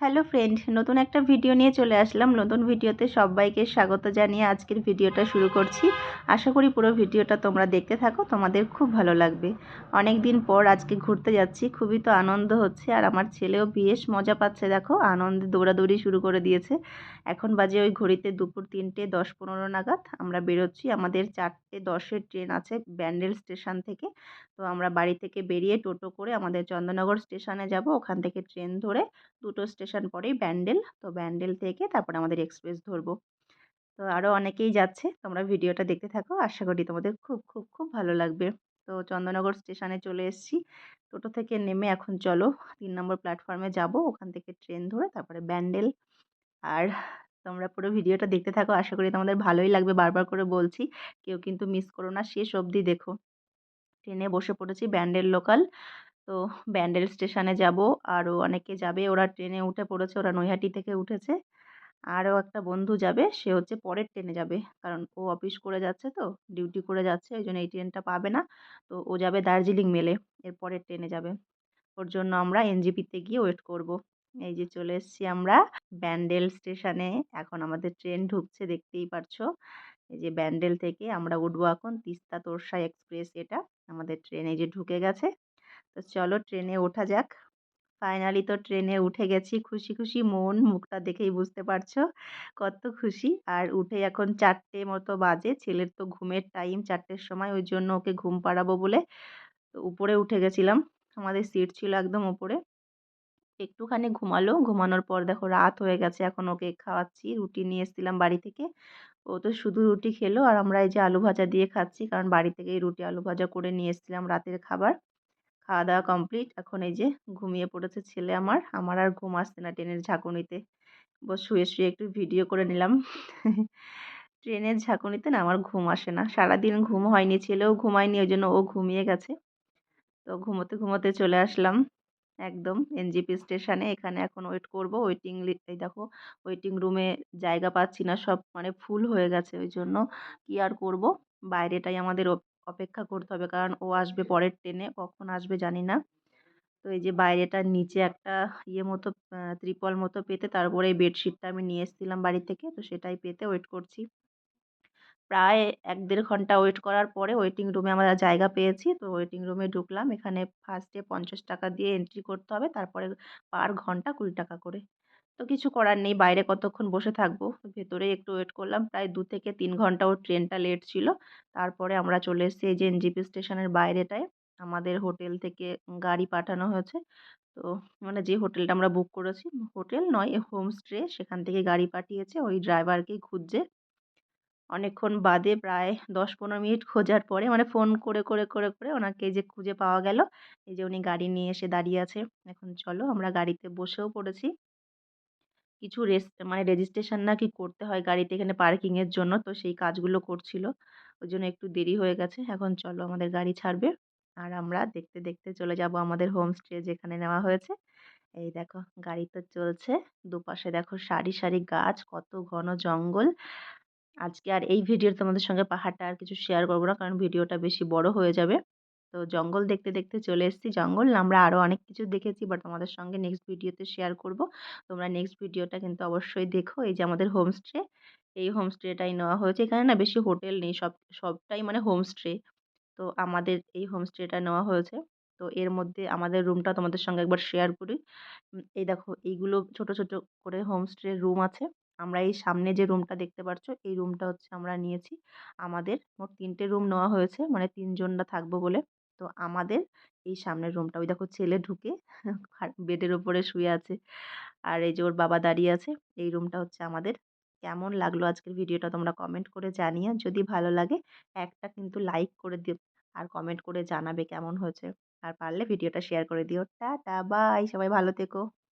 Hello friend, নতুন একটা video নিয়ে চলে আসলাম। নতুন ভিডিওতে সবাইকে স্বাগত জানিয়ে আজকের ভিডিওটা শুরু করছি। আশা করি পুরো ভিডিওটা তোমরা দেখতে থাকো, তোমাদের খুব ভালো লাগবে। অনেক দিন পর আজকে ঘুরতে যাচ্ছি, খুবই তো আনন্দ হচ্ছে। আর আমার ছেলেও বেশ মজা পাচ্ছে, দেখো আনন্দে দৌড়াদৌড়ি শুরু করে দিয়েছে। এখন বাজে ওই ঘড়িতে দুপুর 3:10-15 নাগাদ আমরা বেরোচ্ছি। আমাদের 4:10-এর ট্রেন আছে ব্যান্ডেল স্টেশন থেকে। তো আমরা বাড়ি থেকে বেরিয়ে টোটো করে আমাদের চন্দননগর স্টেশনে যাব। ওখান থেকে ট্রেন ধরে দুটো স্টেশন পরেই ব্যান্ডেল। তো ব্যান্ডেল থেকে তারপরে আমাদের এক্সপ্রেস ধরবো। তো আরও অনেকেই যাচ্ছে, তোমরা ভিডিওটা দেখতে থাকো। আশা করি তোমাদের খুব খুব খুব ভালো লাগবে। তো চন্দননগর স্টেশনে চলে এসেছি। টোটো থেকে নেমে এখন চলো 3 নম্বর প্ল্যাটফর্মে যাব। ওখান থেকে ট্রেন ধরে তারপরে ব্যান্ডেল। আর তোমরা পুরো ভিডিওটা দেখতে থাকো, আশা করি তোমাদের ভালোই লাগবে। বারবার করে বলছি, কেউ কিন্তু মিস করো না, শেষ অবধি দেখো। ট্রেনে বসে পড়েছি ব্যান্ডেল লোকাল। তো ব্যান্ডেল স্টেশনে যাব। আরও অনেকে যাবে, ওরা ট্রেনে উঠে পড়েছে, ওরা নৈহাটি থেকে উঠেছে। আরও একটা বন্ধু যাবে, সে হচ্ছে পরের ট্রেনে যাবে, কারণ ও অফিস করে যাচ্ছে, তো ডিউটি করে যাচ্ছে, ওই জন্য এই ট্রেনটা পাবে না। তো ও যাবে দার্জিলিং মেলে, এর পরের ট্রেনে যাবে। ওর জন্য আমরা এনজেপিতে গিয়ে ওয়েট করব। এই যে চলে এসেছি আমরা ব্যান্ডেল স্টেশনে। এখন আমাদের ট্রেন ঢুকছে, দেখতেই পারছো। এই যে ব্যান্ডেল থেকে আমরা উঠবো এখন তিস্তা তোরসা এক্সপ্রেস, এটা আমাদের ট্রেন এই যে ঢুকে গেছে। তো চলো ট্রেনে ওঠা যাক। ফাইনালি তো ট্রেনে উঠে গেছি, খুশি খুশি মন, মুখটা দেখেই বুঝতে পারছো কত খুশি। আর উঠে এখন 4টে মতো বাজে, ছেলের তো ঘুমের টাইম 4টের সময়, ওই জন্য ওকে ঘুম পাড়াবো বলে তো উপরে উঠে গেছিলাম। আমাদের সিট ছিল একদম উপরে। একটুখানি ঘুমালো, ঘুমানোর পর দেখো রাত হয়ে গেছে, এখন ওকে খাওয়াচ্ছি। রুটি নিয়ে এসেছিলাম বাড়ি থেকে, ও তো শুধু রুটি খেলো। আর আমরা এই যে আলু ভাজা দিয়ে খাচ্ছি, কারণ বাড়ি থেকেই রুটি আলু ভাজা করে নিয়ে এসেছিলাম রাতের খাবার। খাওয়া দাওয়া কমপ্লিট, এখন এই যে ঘুমিয়ে পড়েছে ছেলে আমার। আমার আর ঘুম আসছে না ট্রেনের ঝাঁকুনিতে, বস শুয়ে শুয়ে একটু ভিডিও করে নিলাম। ট্রেনের ঝাঁকুনিতে না আমার ঘুম আসে না, সারাদিন ঘুম হয়নি, ছেলেও ঘুমায়নি, ওই জন্য ও ঘুমিয়ে গেছে। তো ঘুমোতে ঘুমোতে চলে আসলাম একদম এনজেপি স্টেশনে। এখানে এখন ওয়েট করব। এই দেখো ওয়েটিং রুমে জায়গা পাচ্ছি না, সব মানে ফুল হয়ে গেছে, ওই জন্য কি আর করব, বাইরেটাই আমাদের অপেক্ষা করতে হবে, কারণ ও আসবে পরের ট্রেনে, কখন আসবে জানি না। তো এই যে বাইরেটার নিচে একটা ইয়ে মতো ত্রিপল মতো পেতে তারপরে এই বেডশিটটা আমি নিয়ে এসেছিলাম বাড়ি থেকে, তো সেটাই পেতে ওয়েট করছি। প্রায় 1-1.5 ঘন্টা ওয়েট করার পরে ওয়েটিং রুমে আমরা জায়গা পেয়েছি। তো ওয়েটিং রুমে ঢুকলাম। এখানে ফার্স্টে 50 টাকা দিয়ে এন্ট্রি করতে হবে, তারপরে পার ঘন্টা 20 টাকা করে। তো কিছু করার নেই, বাইরে কতক্ষণ বসে থাকবো, ভেতরে একটু ওয়েট করলাম। প্রায় 2 থেকে 3 ঘন্টা ওর ট্রেনটা লেট ছিল। তারপরে আমরা চলে এসেছি এই যে এনজেপি স্টেশনের বাইরেটায়। আমাদের হোটেল থেকে গাড়ি পাঠানো হয়েছে। তো মানে যে হোটেলটা আমরা বুক করেছি, হোটেল নয় হোমস্টে, সেখান থেকে গাড়ি পাঠিয়েছে, ওই ড্রাইভারকেই খুঁজছে। অনেকক্ষণ বাদে প্রায় 10-15 মিনিট খোঁজার পরে মানে ফোন করে ওনাকে এই যে খুঁজে পাওয়া গেল। এই যে উনি গাড়ি নিয়ে এসে দাঁড়িয়ে আছে। এখন চলো আমরা গাড়িতে বসেও পড়েছি। কিছু মানে রেজিস্ট্রেশন না কি করতে হয় গাড়িতে এখানে পার্কিং এর জন্য, তো সেই কাজগুলো করছিল। ওই জন্য একটু দেরি হয়ে গেছে। এখন চলো আমাদের গাড়ি ছাড়বে। আর আমরা দেখতে দেখতে চলে যাব আমাদের হোমস্টে যেখানে নেওয়া হয়েছে। এই দেখো গাড়ি তো চলছে। দুপাশে দেখো সারি সারি গাছ, কত ঘন জঙ্গল। আজকে আর এই ভিডিওতে তোমাদের সঙ্গে পাহাড়টা আর কিছু শেয়ার করব না, কারণ ভিডিওটা বেশি বড় হয়ে যাবে। তো জঙ্গল দেখতে দেখতে চলে এসেছি। জঙ্গল না, আমরা আরও অনেক কিছু দেখেছি, বাট তোমাদের সঙ্গে নেক্সট ভিডিওতে শেয়ার করব। তোমরা নেক্সট ভিডিওটা কিন্তু অবশ্যই দেখো। এই যে আমাদের হোমস্টে, এই হোমস্টেটাই নেওয়া হয়েছে। এখানে না বেশি হোটেল নেই, সবটাই মানে হোমস্টে। তো আমাদের এই হোমস্টেটা নেওয়া হয়েছে। তো এর মধ্যে আমাদের রুমটা তোমাদের সঙ্গে একবার শেয়ার করি। এই দেখো এইগুলো ছোট ছোট করে হোমস্টে রুম আছে। আমরা এই সামনে যে রুমটা দেখতে পাচ্ছ, এই রুমটা হচ্ছে আমরা নিয়েছি। আমাদের মোট 3টে রুম নেওয়া হয়েছে, মানে 3জনরা থাকবো বলে। তো আমাদের এই সামনের রুমটা, ওই দেখো ছেলে ঢুকে বেডের উপরে শুয়ে আছে, আর এই যে ওর বাবা দাঁড়িয়ে আছে। এই রুমটা হচ্ছে আমাদের। কেমন লাগলো আজকের ভিডিওটা তোমরা কমেন্ট করে জানিও। যদি ভালো লাগে একটা কিন্তু লাইক করে দিও, আর কমেন্ট করে জানাবে কেমন হয়েছে। আর পারলে ভিডিওটা শেয়ার করে দিও। টাটা বাই, সবাই ভালো থেকো।